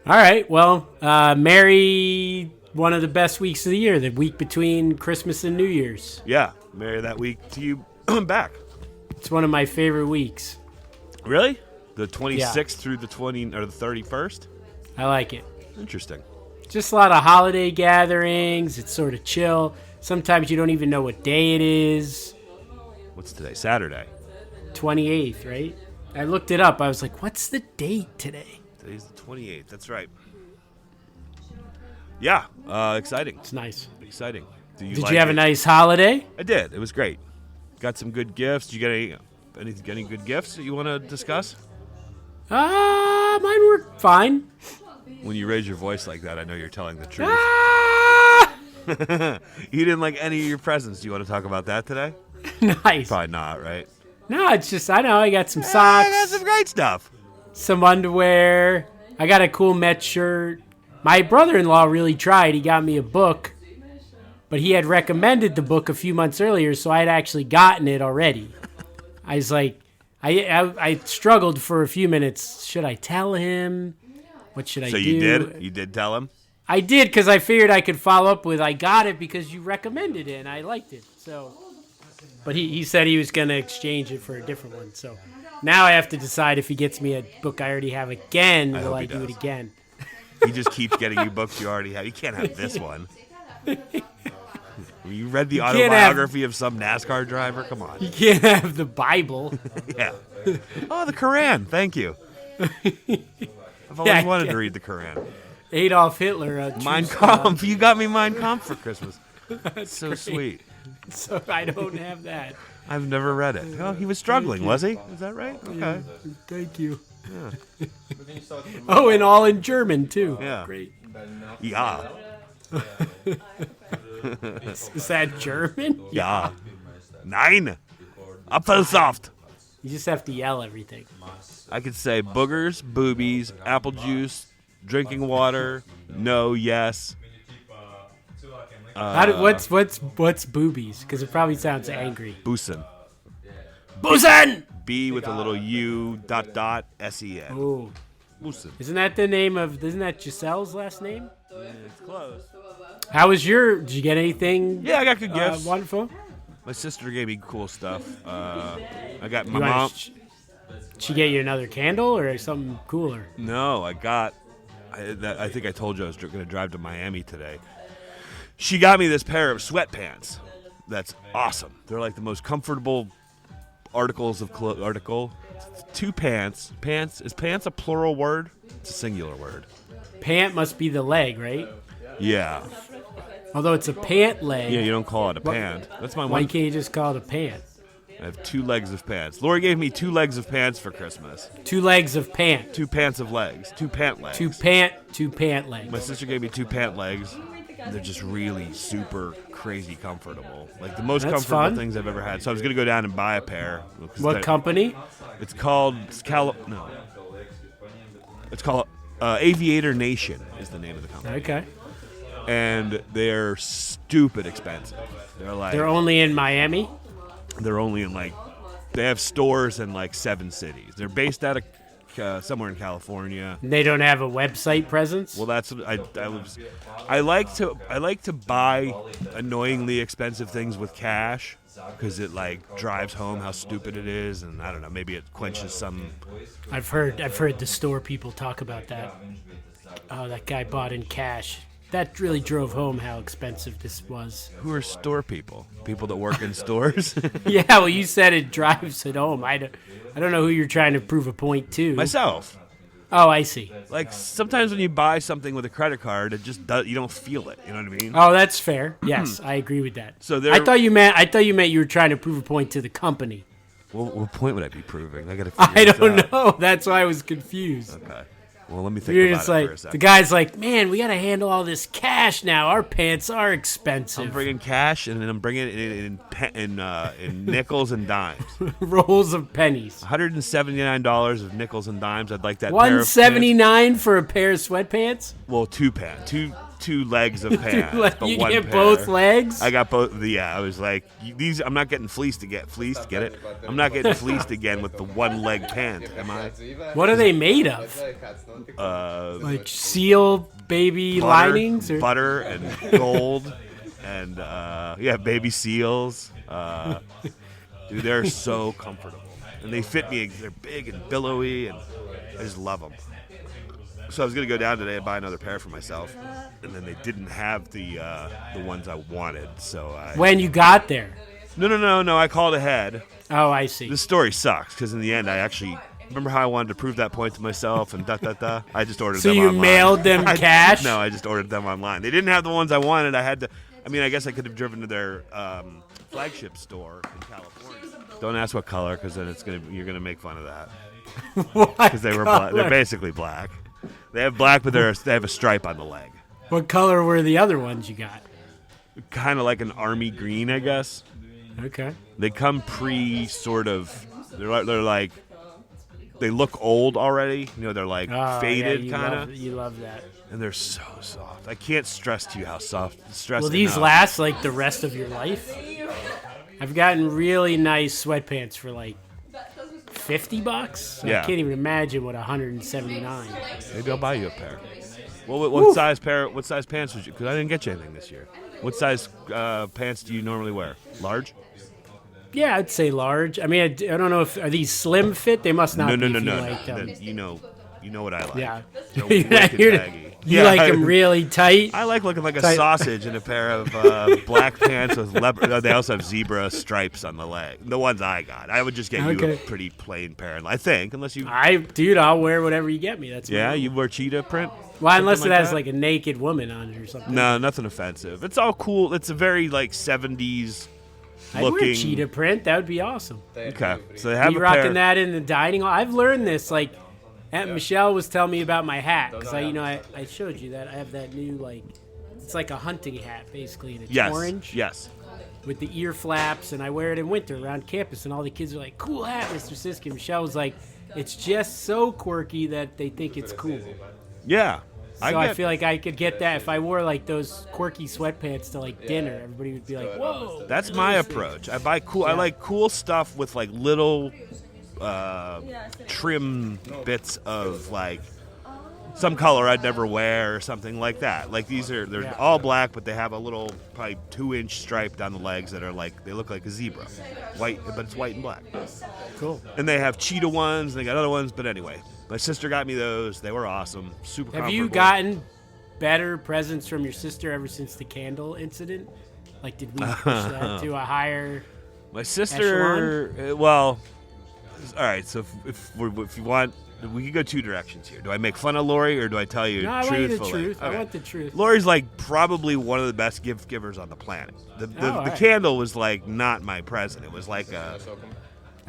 All right. Well, merry one of the best weeks of the year, the week between Christmas and New Year's. Yeah, merry that week to you back. It's one of my favorite weeks. Really? The 26th through the 31st? I like it. Interesting. Just a lot of holiday gatherings. It's sort of chill. Sometimes you don't even know what day it is. What's today? Saturday. 28th, right? I looked it up. I was like, what's the date today? Today's the 28th. That's right. Yeah, exciting. It's nice. Exciting. Did you have a nice holiday? I did. It was great. Got some good gifts. Did you get any good gifts that you want to discuss? Mine were fine. When you raise your voice like that, I know you're telling the truth. Ah! You didn't like any of your presents. Do you want to talk about that today? Nice. Probably not, right? No, it's just, I know, I got some socks. I got some great stuff. Some underwear. I got a cool Met shirt. My brother-in-law really tried. He got me a book, but he had recommended the book a few months earlier, so I had actually gotten it already. I was like, I struggled for a few minutes. Should I tell him? What should I do? So you did? You did tell him? I did, because I figured I could follow up with, I got it because you recommended it, and I liked it. So, but he said he was going to exchange it for a different one. So now I have to decide if he gets me a book I already have again, will I do it again? He just keeps getting you books you already have. You can't have this one. You read the autobiography of some NASCAR driver? Come on. You can't have the Bible. Yeah. Oh, the Quran. Thank you. I've always wanted to read the Quran. Adolf Hitler. Mein Kampf. You got me Mein Kampf for Christmas. That's so great. Sweet. So I don't have that. I've never read it. Oh, he was struggling, was he? Is that right? Okay. Yeah, thank you. Yeah. Oh, and all in German, too. Yeah. Great. Yeah. Is that German? Yeah. Nein. Apfelsaft. You just have to yell everything. I could say boogers, boobies, apple juice, drinking water, no, yes. What's boobies? Because it probably sounds angry. Busen. Busen! B with a little U ... S-E-N. Ooh. Busen. Isn't that Giselle's last name? It's close. How was did you get anything? Yeah, I got good gifts. Wonderful. My sister gave me cool stuff. I got my mom. Did she get you another candle or something cooler? No, I think I told you I was going to drive to Miami today. She got me this pair of sweatpants. That's awesome. They're like the most comfortable articles of Two pants. Is pants a plural word? It's a singular word. Pant must be the leg, right? Yeah. Although it's a pant leg. Yeah, you don't call it a pant. That's my one. Why can't you just call it a pant? I have 2 legs of pants. Lori gave me 2 legs of pants for Christmas. 2 legs of pant. 2 pants of legs. 2 pant legs. 2 pant legs. My sister gave me 2 pant legs. They're just really super crazy comfortable. Like the most comfortable things I've ever had. So I was going to go down and buy a pair. What company? It's called It's called Aviator Nation is the name of the company. Okay. And they're stupid expensive. They're only in Miami? They're only in they have stores in 7 cities. They're based out of somewhere in California. And they don't have a website presence? Well, that's what I like to buy annoyingly expensive things with cash because it drives home how stupid it is, and I don't know, maybe it quenches some. I've heard the store people talk about that. Oh, that guy bought in cash. That really drove home how expensive this was. Who are store people? People that work in stores? Yeah, well, you said it drives it home. I don't know who you're trying to prove a point to. Myself. Oh, I see. Sometimes when you buy something with a credit card, it just you don't feel it. You know what I mean? Oh, that's fair. Yes, I agree with that. So I thought you meant you were trying to prove a point to the company. Well, what point would I be proving? I don't know. That's why I was confused. Okay. Well, let me think about it for a second. The guy's like, man, we got to handle all this cash now. Our pants are expensive. I'm bringing cash, and then I'm bringing it in nickels and dimes. Rolls of pennies. $179 of nickels and dimes. I'd like that. $179 for a pair of sweatpants? Well, 2 pants. 2 legs of pants. But you one get pair. both legs? I got both. Yeah, I was like, these. I'm not getting fleeced again. Fleeced, get it? I'm not getting fleeced again with the 1 leg pant. Am I? What are they made of? Like seal baby linings or butter and gold and baby seals. Dude, they're so comfortable and they fit me. They're big and billowy and I just love them. So I was gonna go down today and buy another pair for myself, and then they didn't have the ones I wanted. So when you got there? No. I called ahead. Oh, I see. This story sucks because in the end I actually. Remember how I wanted to prove that point to myself and da. I just ordered them online. So you mailed them cash? No, I just ordered them online. They didn't have the ones I wanted. I had to. I mean, I guess I could have driven to their flagship store in California. Don't ask what color, because then you're gonna make fun of that. Because they were black. They're basically black. They have black, but they have a stripe on the leg. What color were the other ones you got? Kind of like an army green, I guess. Okay. They come sort of. They're like. They look old already. You know, they're like faded kind of. You love that. And they're so soft. I can't stress to you how soft. Will these last like the rest of your life? I've gotten really nice sweatpants for like $50. So Yeah. I can't even imagine what $179. Maybe I'll buy you a pair. Well, what size pants would you? Because I didn't get you anything this year. What size pants do you normally wear? Large? Yeah, I'd say large. I mean, I don't know if are these slim fit. They must not. No. Like them. You know what I like. Yeah. They're wicked baggy. You like them really tight. I like looking like a sausage in a pair of black pants with leopard. They also have zebra stripes on the leg. The ones I got. I would just get you a pretty plain pair. I think, unless you. I'll wear whatever you get me. That's you wear cheetah print. Well, unless it has like a naked woman on it or something. No, nothing offensive. It's all cool. It's a very like 70s. I'd wear cheetah print. That would be awesome. Okay, so they have you a rocking pair. that in the dining hall. I've learned this. Like, Aunt Michelle was telling me about my hat because I showed you that I have that new it's like a hunting hat basically, and it's orange. Yes. With the ear flaps, and I wear it in winter around campus, and all the kids are like, "Cool hat, Mr. Sisk." And Michelle was like, "It's just so quirky that they think it's cool." Yeah. So I feel like I could get that if I wore like those quirky sweatpants to like dinner. Everybody would be like, "Whoa!" That's my approach. I buy cool. I like cool stuff with like little trim bits of like some color I'd never wear or something like that. Like they're all black, but they have a little probably 2-inch stripe down the legs that are like they look like a zebra, white, but it's white and black. Cool. And they have cheetah ones. And they got other ones, but anyway. My sister got me those. They were awesome. Super comfortable. Have you gotten better presents from your sister ever since the candle incident? Like, did we push that to a higher My sister, all right, so if you want, we could go 2 directions here. Do I make fun of Lori or do I tell you No, I want truthfully? you the truth. Okay. I want the truth. Lori's like probably one of the best gift givers on the planet. The candle was like not my present. It was like a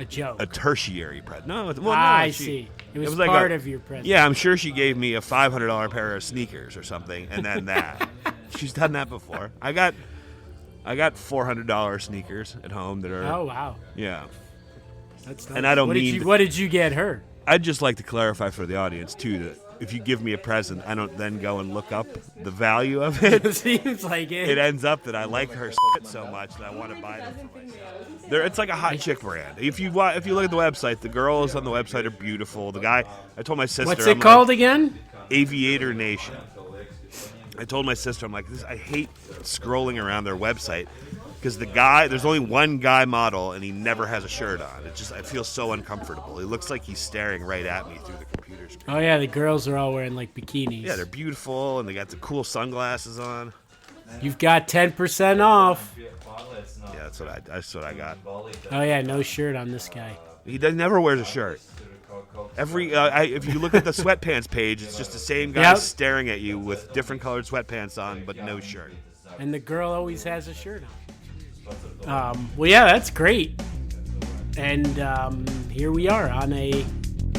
joke. A tertiary present. I see. It was like part of your present. Yeah, I'm sure she gave me a $500 pair of sneakers or something, and then that. She's done that before. I got $400 sneakers at home that are. Oh wow. Yeah. That's nice. And I don't What did you get her? I'd just like to clarify for the audience too that if you give me a present, I don't then go and look up the value of it. It seems like it. It ends up that I like her so much that I want to buy them for myself. It's like a hot chick brand. If you look at the website, the girls on the website are beautiful. The guy, I told my sister. What's it called again? Aviator Nation. I told my sister, I'm like, I hate scrolling around their website because there's only one guy model and he never has a shirt on. I feel so uncomfortable. It looks like he's staring right at me through the computer screen. Oh yeah, the girls are all wearing like bikinis. Yeah, they're beautiful and they got the cool sunglasses on. You've got 10% off. Yeah, that's what I got. Oh yeah, no shirt on this guy. He never wears a shirt. If you look at the sweatpants page, it's just the same guy staring at you with different colored sweatpants on, but no shirt. And the girl always has a shirt on. Well, yeah, that's great. And here we are on a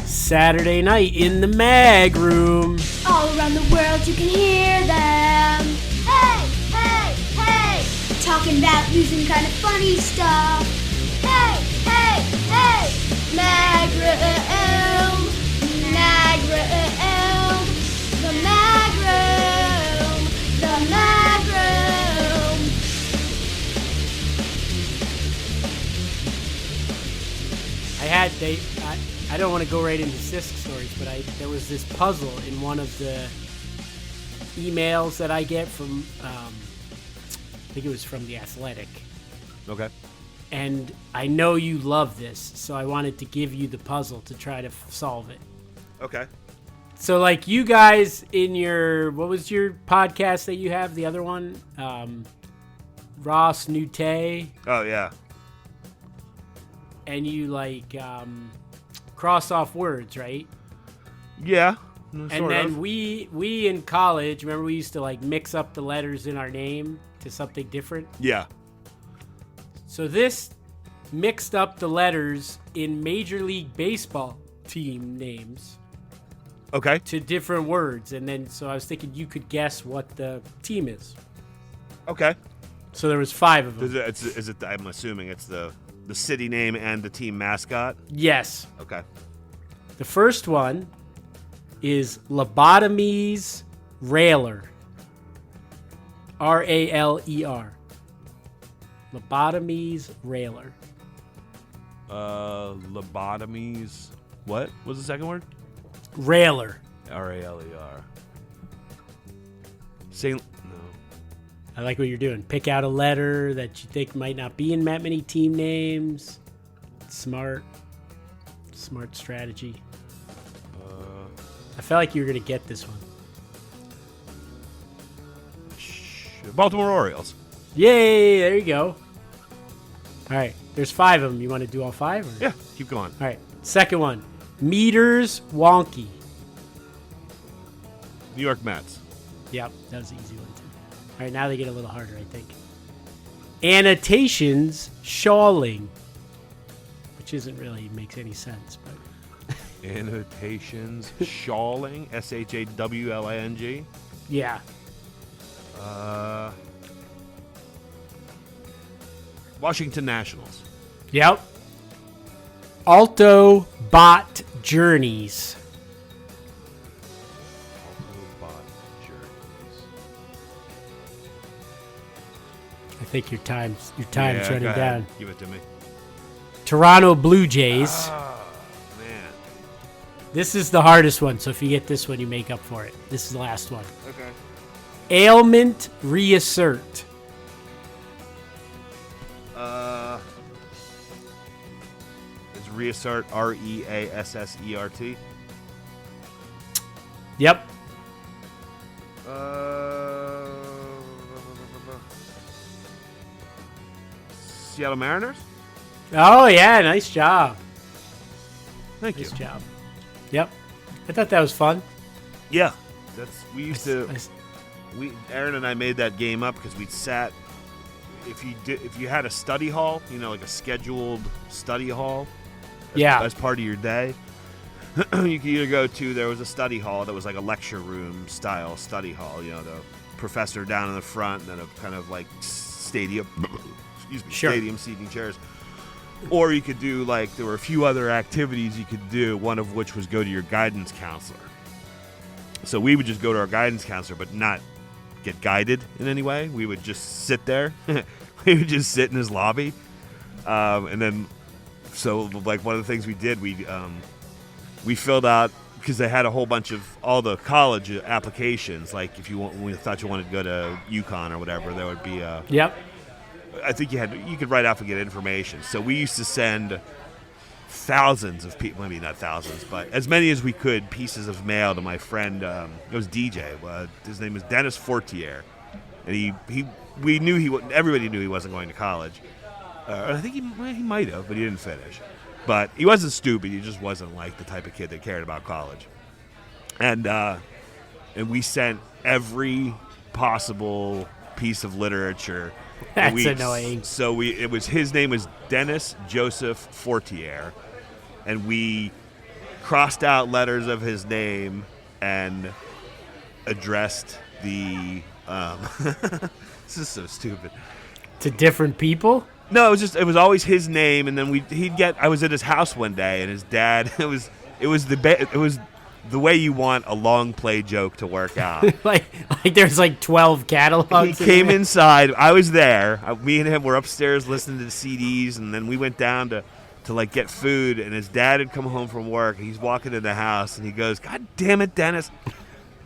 Saturday night in the mag room. All around the world you can hear them. Hey, hey, hey. Talking about using kind of funny stuff. Hey, hey, hey. Mag room. Mag room. The mag room. The I don't want to go right into Sisk stories, but there was this puzzle in one of the emails that I get from, I think it was from The Athletic. Okay. And I know you love this, so I wanted to give you the puzzle to try to solve it. Okay. So, like, you guys in your, what was your podcast that you have, the other one? Ross Nute. Oh, yeah. And you, like, cross off words, right? Yeah. And then we in college, remember we used to, like, mix up the letters in our name to something different? Yeah. So this mixed up the letters in Major League Baseball team names. Okay. To different words. And then, so I was thinking you could guess what the team is. Okay. So there was 5 of them. Is it? I'm assuming it's the city name and the team mascot. Yes. Okay. The first one is Lobotomies Railer. R-A-L-E-R. Lobotomies Railer. Lobotomies. What was the second word? Railer. R-A-L-E-R. Saint. No. I like what you're doing. Pick out a letter that you think might not be in that many team names. Smart strategy. I felt like you were going to get this one. Baltimore Orioles. Yay, there you go. All right, there's 5 of them. You want to do all 5? Or? Yeah, keep going. All right, second one. Meters Wonky. New York Mets. Yep, that was an easy one too. All right, now they get a little harder, I think. Annotations Shawling, which isn't really makes any sense, but Annotations Shawling. S-H-A-W-L-I-N-G. yeah. Washington Nationals. Yep. Alto Bot Journeys. Autobot Journeys. I think your time's Yeah, running go ahead. down. Give it to me. Toronto Blue Jays. Oh, man. This is the hardest one, so if you get this one, you make up for it. This is the last one. Okay. Ailment Reassert. Is Reassert R-E-A-S-S-E-R-T? Yep. Seattle Mariners? Oh, yeah, nice job. Thank Nice you. job. Yep. I thought that was fun. Yeah. We used to... I- Aaron and I made that game up because we'd sat... If you had a study hall, like a scheduled study hall as part of your day, you could either go to, there was a study hall that was like a lecture room style study hall, the professor down in the front, and then a kind of like stadium seating chairs. Or you could do, like, there were a few other activities you could do, one of which was go to your guidance counselor. So we would just go to our guidance counselor, but not get guided in any way. We would just sit there. We would just sit in his lobby. And then, so, like, one of the things we did, we filled out, because they had a whole bunch of all the college applications. Like, if when you thought you wanted to go to UConn or whatever, there would be a... Yep. I think you could write off and get information. So we used to send thousands of people, maybe not thousands, but as many as we could, pieces of mail to my friend. It was DJ. His name was Dennis Fortier, and everybody knew he wasn't going to college. I think he might have, but he didn't finish. But he wasn't stupid. He just wasn't like the type of kid that cared about college. And we sent every possible piece of literature. That's annoying. So his name was Dennis Joseph Fortier, and we crossed out letters of his name and addressed the. This is so stupid. To different people? No, it was always his name, and then I was at his house one day, and his dad. It was the way you want a long play joke to work out. like there's like 12 catalogs. He came inside. I was there. Me and him were upstairs listening to the CDs, and then we went down to to like get food, and his dad had come home from work, and he's walking in the house, and he goes, "God damn it, Dennis.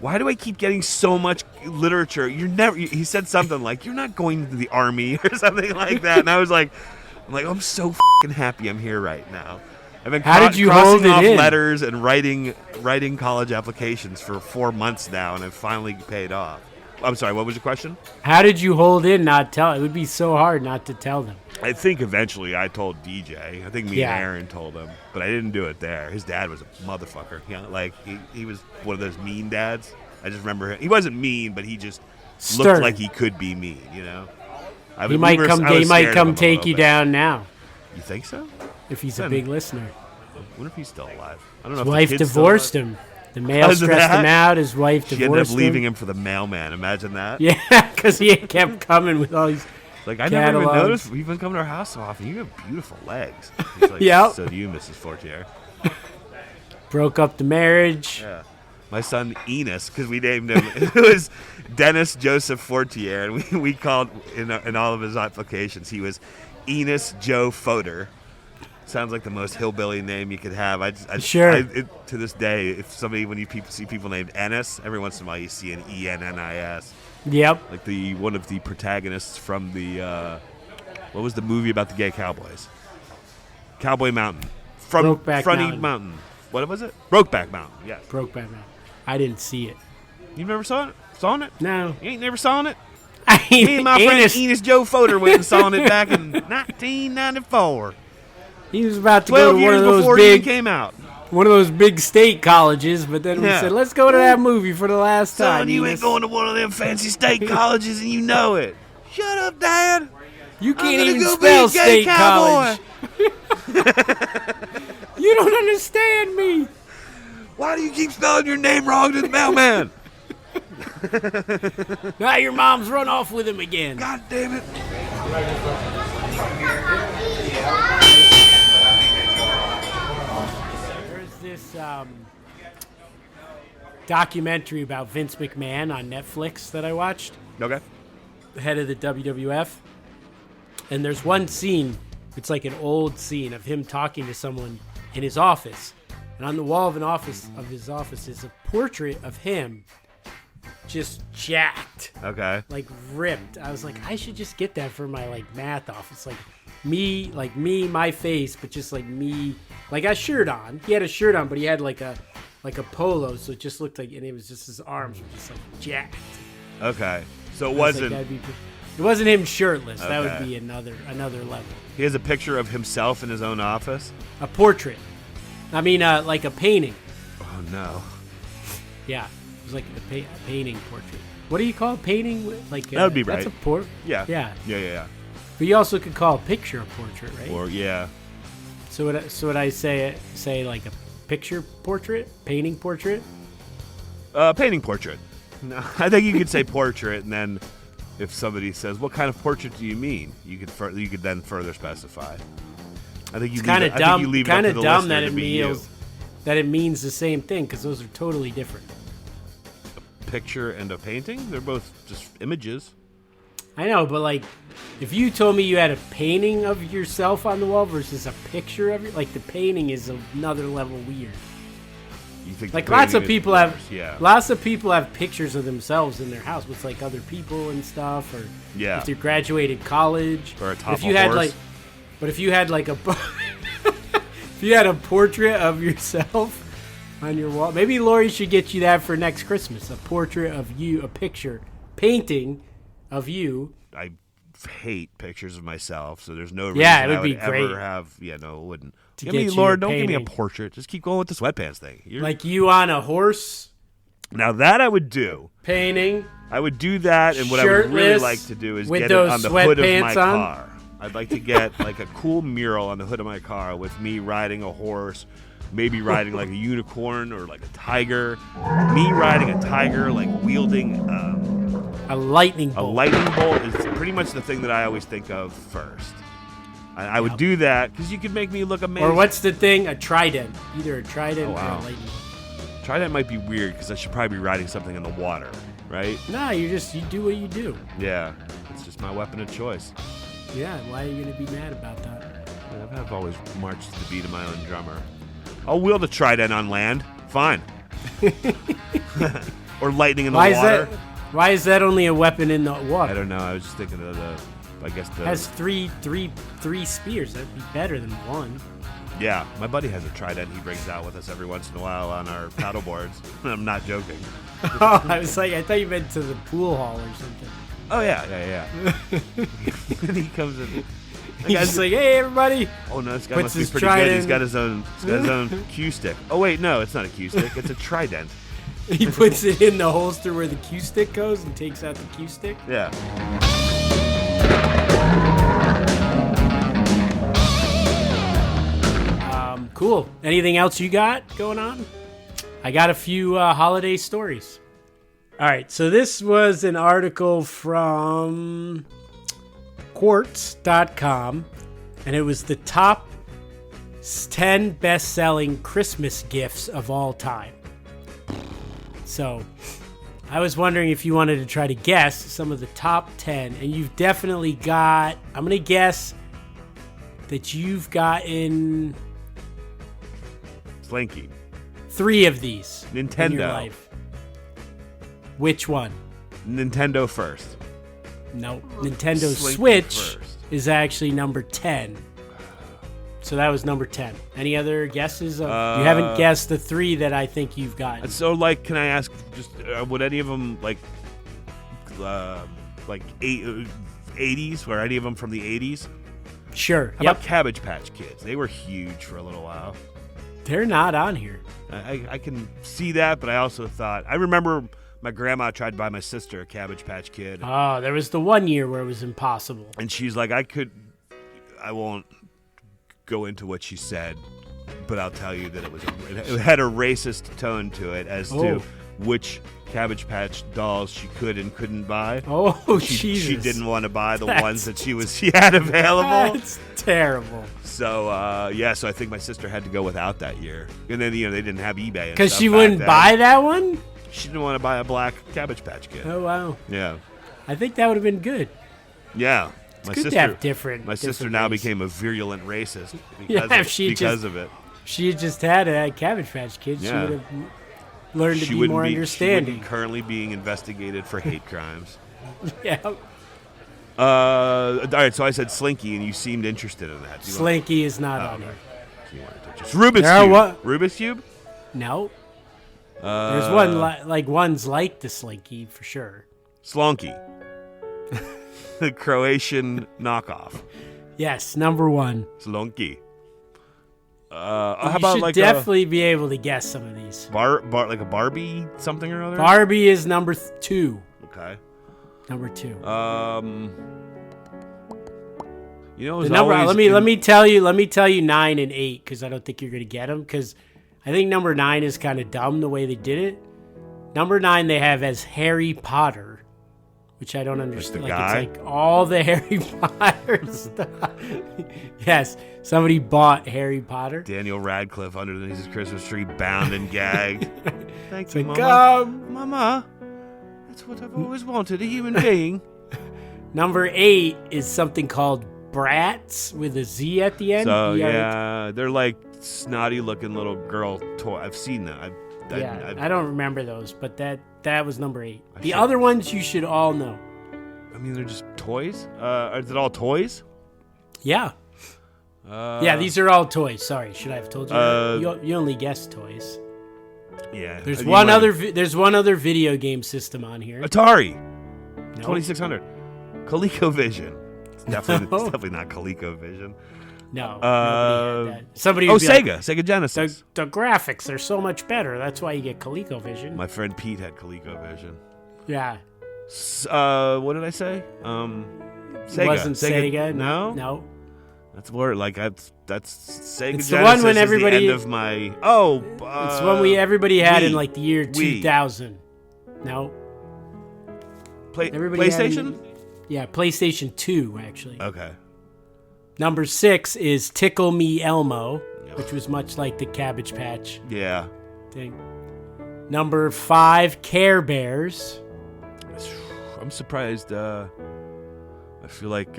Why do I keep getting so much literature? He said something like, "You're not going to the army," or something like that. And I was like, I'm so fucking happy I'm here right now. I've been How did you crossing hold it off in? letters and writing college applications for 4 months now, and it finally paid off. I'm sorry, what was your question? How did you hold in not tell? It would be so hard not to tell them. I think eventually I told DJ. I think me Yeah. and Aaron told him, but I didn't do it there. His dad was a motherfucker. You know, like he was one of those mean dads. I just remember him. He wasn't mean, but he just Stern. looked like he could be mean. You know, He might come take you down now You think so? if he's a Then- big listener. I wonder if he's still alive. I don't know. His if the wife kid's divorced still him. The mail Because of stressed him that? out. His wife She ended up divorced him. leaving him for the mailman. Imagine that. Yeah, because he kept coming with all these. Like, I never even catalogs. noticed. We've been coming to our house so often. You have beautiful legs. He's like, Yep. So do you, Mrs. Fortier. Broke up the marriage. Yeah. My son Enos, because we named him, it was Dennis Joseph Fortier, and we called in all of his applications, he was Enos Joe Foder. Sounds like the most hillbilly name you could have. Sure. To this day, if somebody, when you see people named Ennis, every once in a while you see an Ennis. Yep. Like one of the protagonists from the, what was the movie about the gay cowboys? Cowboy Mountain. From Brokeback Mountain. What was it? Brokeback Mountain, yes. Brokeback Mountain. I didn't see it. You never saw it? Saw it? No. You ain't never saw it? I Me and my friend Enos, Enos Joe Foder went and saw it back in 1994. he was about to 12 go to one years of those before it even big, came out. one of those big state colleges, but then we Yeah. said, let's go to that movie for the last time. Son, you ain't Enos. going to one of them fancy state colleges and you know it. Shut up, Dad. You I'm can't gonna even go spell be a gay state cowboy. college. You don't understand me. Why do you keep spelling your name wrong to the mailman? Now your mom's run off with him again. God damn it. There's this documentary about Vince McMahon on Netflix that I watched, Okay. the head of the WWF. And there's one scene, it's like an old scene of him talking to someone in his office. And on the wall of his office is a portrait of him just jacked, Okay. like ripped. I was like, I should just get that for my like math office. Like me, my face, but just like me, like a shirt on. He had a shirt on, but he had like a polo, so it just looked like, and it was just his arms were just like jacked. Okay. So it I was like, wasn't. it wasn't him shirtless. That Okay. would be another level. He has a picture of himself in his own office. A portrait. I mean, like a painting. Oh no. Yeah, it was like a painting portrait. What do you call a painting? Like That would be that's right. a port. Yeah. Yeah, Yeah. but you also could call a picture a portrait, right? Or yeah. So would I say like a picture portrait, painting portrait? Painting portrait. No, I think you could say portrait, and then if somebody says, "What kind of portrait do you mean?" You could then further specify. I think you It's kind of dumb. Kind Kind of of dumb that it means the same thing, because those are totally different. Picture and a painting. They're both just images. I know, but like, if you told me you had a painting of yourself on the wall versus a picture of you, like the painting is another level weird. You think Like the lots of painting is people worse, have, yeah. lots of people have pictures of themselves in their house with like other people and stuff, or Yeah. if they graduated college, Or atop if you a had horse. like, but if you had like if you had a portrait of yourself on your wall, maybe Lori should get you that for next Christmas, a portrait of you, a picture, painting of you. I hate pictures of myself, so there's no reason Yeah, it would I be would great. ever have. Yeah, no, it wouldn't. To Give me, get you Lord, a don't give me a painting. portrait. Just keep going with the sweatpants thing. Like you on a horse Now that I would do. painting. I would do that, and what I would really Shirtless like to do is with get it those on the hood of my sweatpants on? car. I'd like to get like a cool mural on the hood of my car with me riding a horse, maybe riding like a unicorn or like a tiger. Me riding a tiger, like wielding A lightning a bolt. lightning bolt is pretty much the thing that I always think of first. I would do that because you could make me look amazing. Or what's the thing? A trident. Either a trident Oh, wow. or a lightning bolt. Trident might be weird because I should probably be riding something in the water, right? Nah, you do what you do. Yeah, it's just my weapon of choice. Yeah, why are you gonna be mad about that? I've always marched to the beat of my own drummer. I'll wield a trident on land. Fine. Or lightning in the water. Why is that only a weapon in the water? I don't know. I was just thinking of It has three spears. That'd be better than one. Yeah, my buddy has a trident he brings out with us every once in a while on our paddle boards. I'm not joking. Oh, I thought you meant to the pool hall or something. Oh, yeah. And he comes in. He's just like, hey, everybody. Oh, no, this guy must be pretty good. He's got his own cue stick. Oh, wait, no, it's not a cue stick. It's a trident. He puts it in the holster where the cue stick goes and takes out the cue stick? Yeah. Cool. Anything else you got going on? I got a few holiday stories. All right, so this was an article from Quartz.com, and it was the top 10 best-selling Christmas gifts of all time. So I was wondering if you wanted to try to guess some of the top 10, and you've definitely got, I'm going to guess that you've gotten Slinky. 3 of these Nintendo. in your life. Which one? Nintendo first. No, Nintendo Slinky Switch first. is actually number 10. So that was number 10. Any other guesses? You haven't guessed the 3 that I think you've gotten. So, like, can I ask, just would any of them, like 80s? Were any of them from the 80s? Sure. How about Cabbage Patch Kids? They were huge for a little while. They're not on here. I can see that, but I also thought, I remember my grandma tried to buy my sister a Cabbage Patch Kid. Oh, there was the one year where it was impossible. And she's like, I won't go into what she said, but I'll tell you that it had a racist tone to it as to which Cabbage Patch dolls she could and couldn't buy. Oh, Jesus. She didn't want to buy the ones that she had available. That's terrible. So, so I think my sister had to go without that year. And then, they didn't have eBay. Because she wouldn't buy that one? She didn't want to buy a black Cabbage Patch Kid. Oh, wow. Yeah. I think that would have been good. Yeah. It's good to have different. My sister now became a virulent racist because of it. If she had just had a Cabbage Patch Kid, she would have learned to be more understanding. She wouldn't currently being investigated for hate crimes. Yeah. All right, so I said Slinky, and you seemed interested in that. Slinky is not on here. So you wanted to just Rubik's Cube. What? Rubik's Cube? No. There's one ones like the Slinky for sure. Slonky. The Croatian knockoff. Yes, number 1. Slonky. How about like definitely be able to guess some of these. Like a Barbie something or other? Barbie is number 2. Okay. Number 2. The number. Let me tell you 9 and 8 because I don't think you're gonna get them because I think number 9 is kind of dumb the way they did it. Number 9 they have as Harry Potter, which I don't understand. It's like all the Harry Potter stuff. Yes, somebody bought Harry Potter. Daniel Radcliffe underneath his Christmas tree, bound and gagged. Thank you, like, Mama. Mama, that's what I've always wanted, a human being. Number 8 is something called Bratz with a Z at the end. So, yeah, they're like snotty-looking little girl toy. I've seen that. I don't remember those, but that was number 8. The other ones you should all know. I mean, they're just toys? Is it all toys? Yeah. Yeah, these are all toys. Sorry, should I have told you? You only guessed toys. Yeah. There's one other video game system on here. Atari. Nope. 2600. ColecoVision. It's definitely not ColecoVision. No. Somebody Sega. Like, Sega Genesis. The graphics are so much better. That's why you get ColecoVision. My friend Pete had ColecoVision. Yeah. What did I say? Sega. It wasn't Sega. No. No. That's where that's Sega it's Genesis. The one when everybody. Is the end of my. It's one everybody had in like the year 2000. No. PlayStation. Yeah, PlayStation 2 actually. Okay. Number 6 is Tickle Me Elmo, which was much like the Cabbage Patch thing. Number 5, Care Bears. I'm surprised. I feel like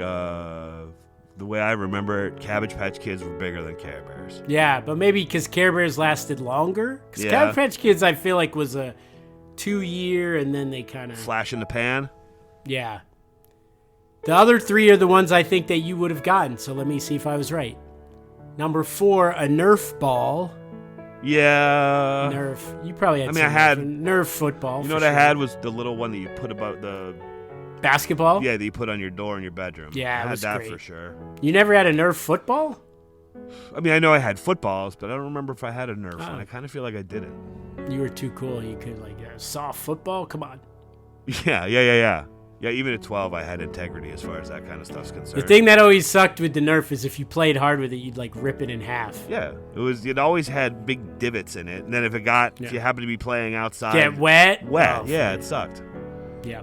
the way I remember it, Cabbage Patch Kids were bigger than Care Bears. Yeah, but maybe because Care Bears lasted longer. Because Yeah. Cabbage Patch Kids, I feel like, was a 2-year, and then they kind of... Flash in the pan. Yeah. The other 3 are the ones I think that you would have gotten, so let me see if I was right. Number 4, a Nerf ball. Yeah. Nerf. You probably had I some had Nerf football. You know what I had was the little one that you put about the basketball? Yeah, that you put on your door in your bedroom. Yeah, I it had was that great. for sure. You never had a Nerf football? I mean, I know I had footballs, but I don't remember if I had a Nerf one. I kind of feel like I didn't. You were too cool. You could, like, soft football? Come on. Yeah. Yeah, even at 12, I had integrity as far as that kind of stuff's concerned. The thing that always sucked with the Nerf is if you played hard with it, you'd, like, rip it in half. Yeah, it always had big divots in it, and then if you happened to be playing outside, Get wet? Oh, yeah, it sucked. Yeah.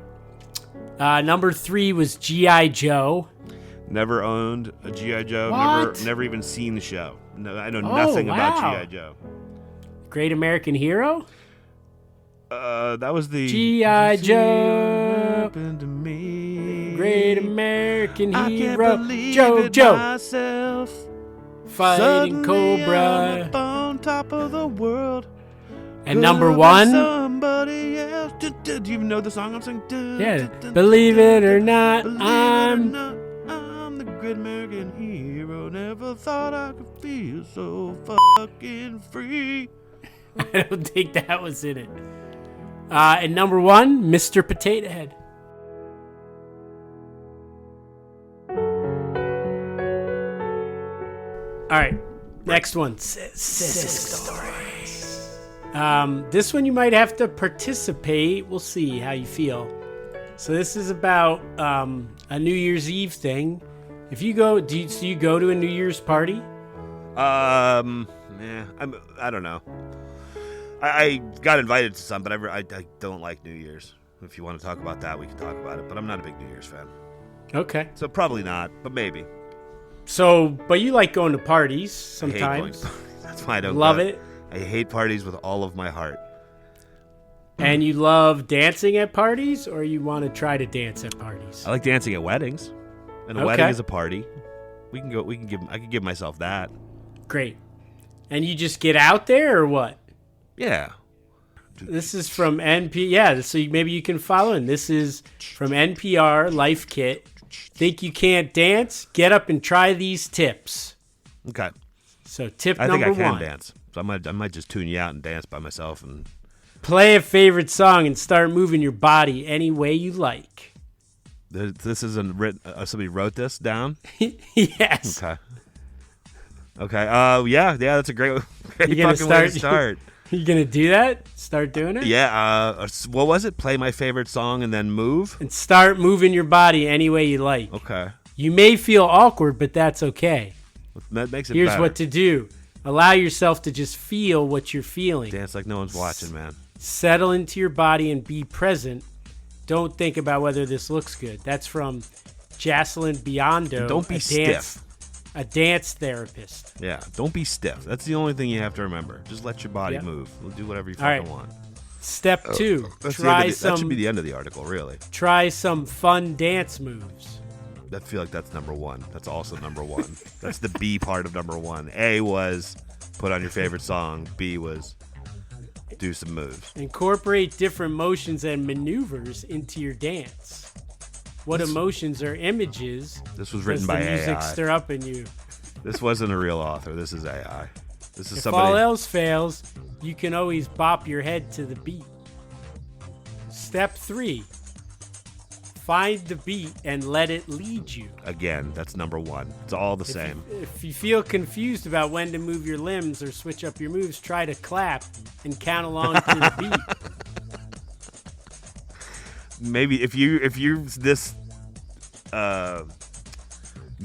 Number 3 was G.I. Joe. Never owned a G.I. Joe. What? Never even seen the show. No, I know nothing about G.I. Joe. Great American Hero? That was the G.I. Joe. Happened to me. Great American I Hero. can't believe it Joe. myself. Fighting Suddenly Cobra. I'm up on top of the world. And number 1? Somebody else. Do you even know the song I'm singing? Yeah. Believe it or not, I'm the great American hero. Never thought I could feel so fucking free. I don't think that was in it. And number 1, Mr. Potato Head. All right, next one. Sisk stories. This one you might have to participate. We'll see how you feel. So this is about a New Year's Eve thing. If you go, do you go to a New Year's party? I don't know. I got invited to some, but I don't like New Year's. If you want to talk about that, we can talk about it. But I'm not a big New Year's fan. Okay. So probably not, but maybe. So, but you like going to parties sometimes. I hate going to parties. That's why I don't love go. it. I hate parties with all of my heart. And you love dancing at parties, or you want to try to dance at parties? I like dancing at weddings, and a wedding is a party. I can give myself that. Great. And you just get out there, or what? Yeah. This is from NP. Yeah, so maybe you can follow in. This is from NPR Life Kit. Think you can't dance? Get up and try these tips. Okay. So tip I number think I can 1. dance. So I might just tune you out and dance by myself and play a favorite song and start moving your body any way you like. This isn't written. Somebody wrote this down. Yes. Okay. Yeah. That's a great fucking way to start. You gonna do that? Start doing it? Yeah. What was it? Play my favorite song and then move. And start moving your body any way you like. Okay. You may feel awkward, but that's okay. That makes it Here's better. what to do. Allow yourself to just feel what you're feeling. Dance like no one's watching, man. Settle into your body and be present. Don't think about whether this looks good. That's from Jocelyn Biondo. And don't be stiff. A dance therapist. Yeah, don't be stiff. That's the only thing you have to remember. Just let your body move. We'll do whatever you fucking want. Step 2. That should be the end of the article, really. Try some fun dance moves. I feel like that's number 1. That's also number 1. That's the B part of number 1. A was put on your favorite song. B was do some moves. Incorporate different motions and maneuvers into your dance. What emotions or images this was written by does the music AI. stir up in you? This wasn't a real author. This is AI. This is if somebody. all else fails, you can always bop your head to the beat. Step 3. Find the beat and let it lead you. Again, that's number 1. It's all the same. If you feel confused about when to move your limbs or switch up your moves, try to clap and count along to the beat. Maybe if you're this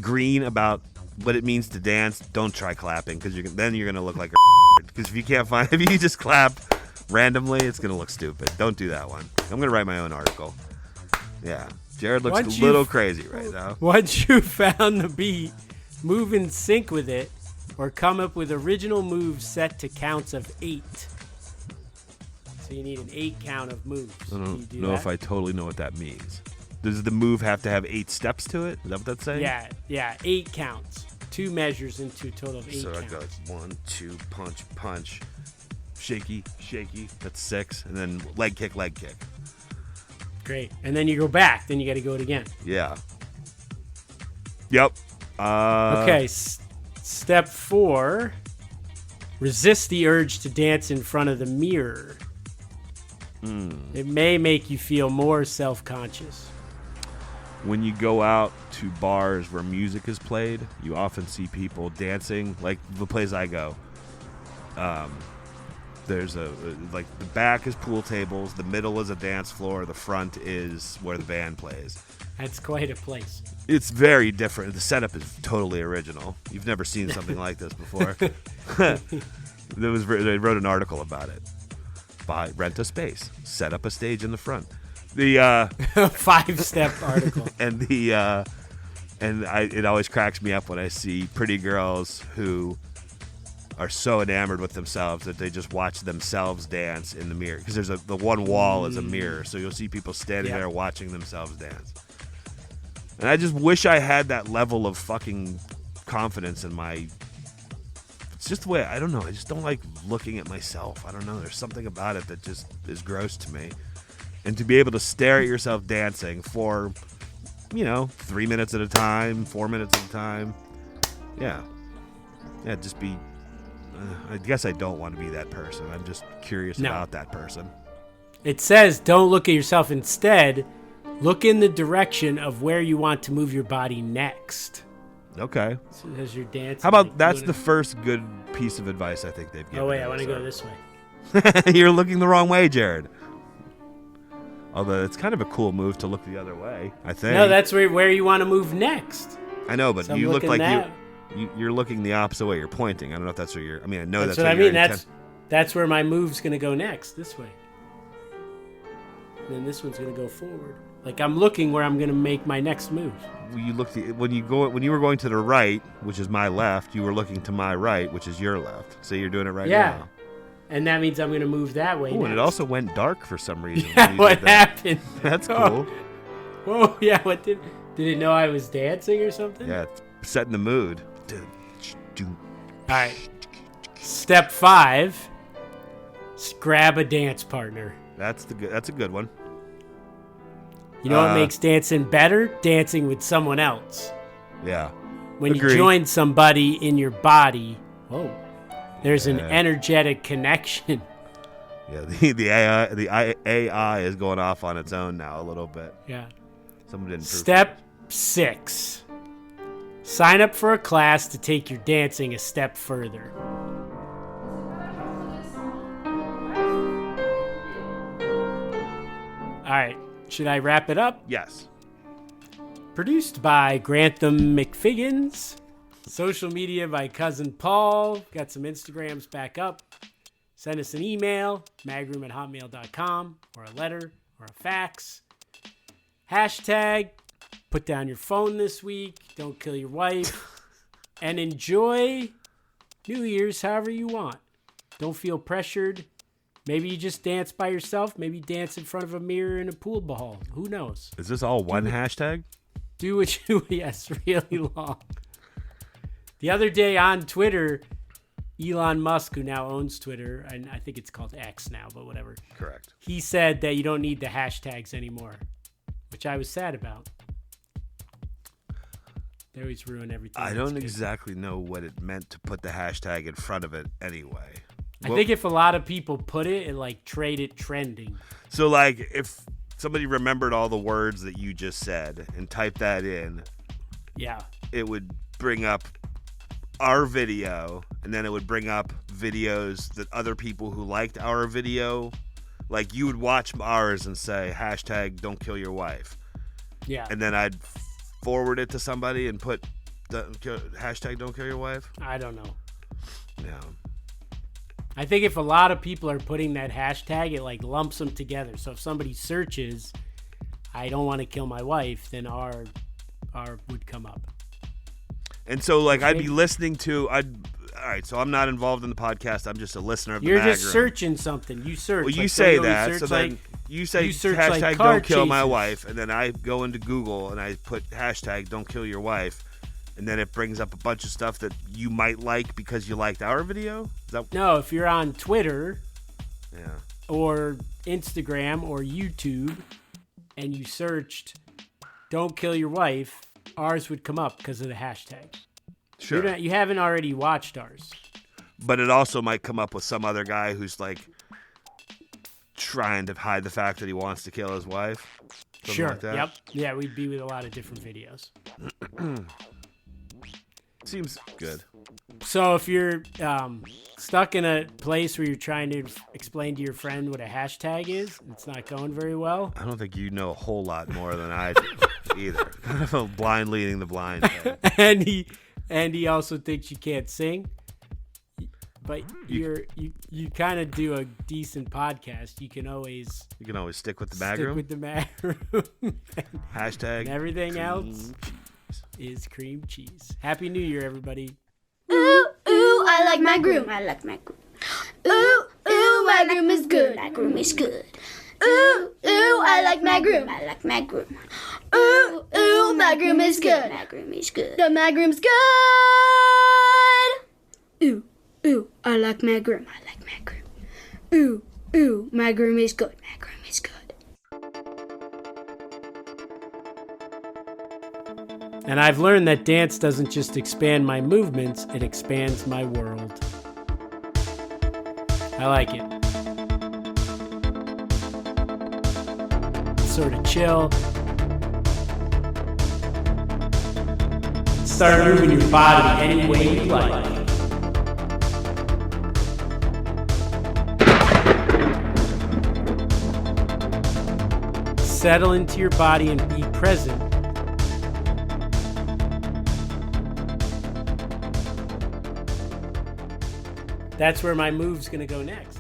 green about what it means to dance, don't try clapping because then you're gonna look like a because if you just clap randomly, it's gonna look stupid. Don't do that one. I'm gonna write my own article. Yeah, Jared looks a little crazy right now. Once you found the beat, move in sync with it, or come up with original moves set to counts of 8. So you need an 8 count of moves. I don't know if I totally know what that means. Does the move have to have 8 steps to it? Is that what that's saying? Yeah, 8 counts. 2 measures into a total of 8 so counts. So I go 1, 2, punch, punch, shaky, shaky. That's 6, and then leg kick, leg kick. Great. And then you go back. Then you got to go it again. Yeah. Yep. Okay. Step 4. Resist the urge to dance in front of the mirror. It may make you feel more self-conscious. When you go out to bars where music is played, you often see people dancing. Like the place I go, there's like the back is pool tables, the middle is a dance floor, the front is where the band plays. That's quite a place. It's very different. The setup is totally original. You've never seen something like this before. They wrote an article about it. Rent a space, set up a stage in the front. The 5-step article. And it always cracks me up when I see pretty girls who are so enamored with themselves that they just watch themselves dance in the mirror, because the one wall is a mirror, so you'll see people standing there watching themselves dance. And I just wish I had that level of fucking confidence in my. It's just the way, I don't know, I just don't like looking at myself. I don't know, there's something about it that just is gross to me. And to be able to stare at yourself dancing for, 3 minutes at a time, 4 minutes at a time. Yeah, just be, I guess I don't want to be that person. I'm just curious about that person. It says don't look at yourself. Instead, look in the direction of where you want to move your body next. Okay. So as you're dancing. How about that's the first good piece of advice I think they've given. Oh, wait, I want to go this way. You're looking the wrong way, Jared. Although it's kind of a cool move to look the other way, I think. No, that's where you want to move next. I know, but so you look like you're looking the opposite way. You're pointing. I don't know if that's where you're. I mean, I know that's what I mean. That's where my move's gonna go next. This way. And then this one's gonna go forward. Like I'm looking where I'm gonna make my next move. When you were going to the right, which is my left, you were looking to my right, which is your left. So you're doing it right now. Yeah. And that means I'm gonna move that way. Oh, and it also went dark for some reason. Yeah, what happened? That's cool. Whoa, yeah. What did it know I was dancing or something? Yeah, it's setting the mood. All right. Step 5. Grab a dance partner. That's a good one. You know what makes dancing better? Dancing with someone else. Yeah. When you join somebody in your body, there's an energetic connection. Yeah, the AI is going off on its own now a little bit. Yeah. Someone didn't. Step 6. Sign up for a class to take your dancing a step further. All right. Should I wrap it up? Yes. Produced by Grantham McFiggins. Social media by Cousin Paul. Got some Instagrams back up. Send us an email, magroom@hotmail.com, or a letter, or a fax. Hashtag, put down your phone this week. Don't kill your wife. And enjoy New Year's however you want. Don't feel pressured. Maybe you just dance by yourself. Maybe dance in front of a mirror in a pool hall. Who knows? Is this all one hashtag? Do what you... Yes, really long. The other day on Twitter, Elon Musk, who now owns Twitter, and I think it's called X now, but whatever. Correct. He said that you don't need the hashtags anymore, which I was sad about. They always ruin everything. I don't exactly know what it meant to put the hashtag in front of it anyway. I think if a lot of people put it and trade it trending. So if somebody remembered all the words that you just said and typed that in, yeah, it would bring up our video, and then it would bring up videos that other people who liked our video, like you would watch ours and say hashtag don't kill your wife. Yeah. And then I'd forward it to somebody and put the hashtag don't kill your wife. I don't know. Yeah. I think if a lot of people are putting that hashtag, it lumps them together. So if somebody searches, I don't want to kill my wife, then our would come up. And so I'd be listening to, all right, so I'm not involved in the podcast. I'm just a listener of the You're Mag just Room. searching something. You search. Well, you say that. Search so then You say You search, hashtag like, car don't kill my chases. wife, and then I go into Google and I put hashtag don't kill your wife, and then it brings up a bunch of stuff that you might like because you liked our video? Is that... No, if you're on Twitter Yeah. or Instagram or YouTube and you searched "Don't Kill Your Wife," ours would come up because of the hashtag. Sure. You haven't already watched ours. But it also might come up with some other guy who's like trying to hide the fact that he wants to kill his wife. Something Sure. like that. Yep. Yeah, we'd be with a lot of different videos. Seems good. So if you're stuck in a place where you're trying to explain to your friend what a hashtag is, it's not going very well. I don't think you know a whole lot more than I do either. Kind of a blind leading the blind thing. and he also thinks you can't sing. But you kind of do a decent podcast. You can always stick with the mag room. Stick with the mag room. Hashtag. And everything else is cream cheese. Happy New Year, everybody. Ooh, ooh, I like my groom. I like my groom. Ooh, ooh, my groom is good. My groom is good. Ooh, ooh, I like my groom. I like my groom. Ooh, ooh, my groom is good. My groom is good. The my groom's good. Ooh, ooh, I like my groom. I like my groom. Ooh, ooh, my groom is good. My groom is good. And I've learned that dance doesn't just expand my movements, it expands my world. I like it. Sort of chill. Start moving your body any way you like. Settle into your body and be present. That's where my move's gonna go next.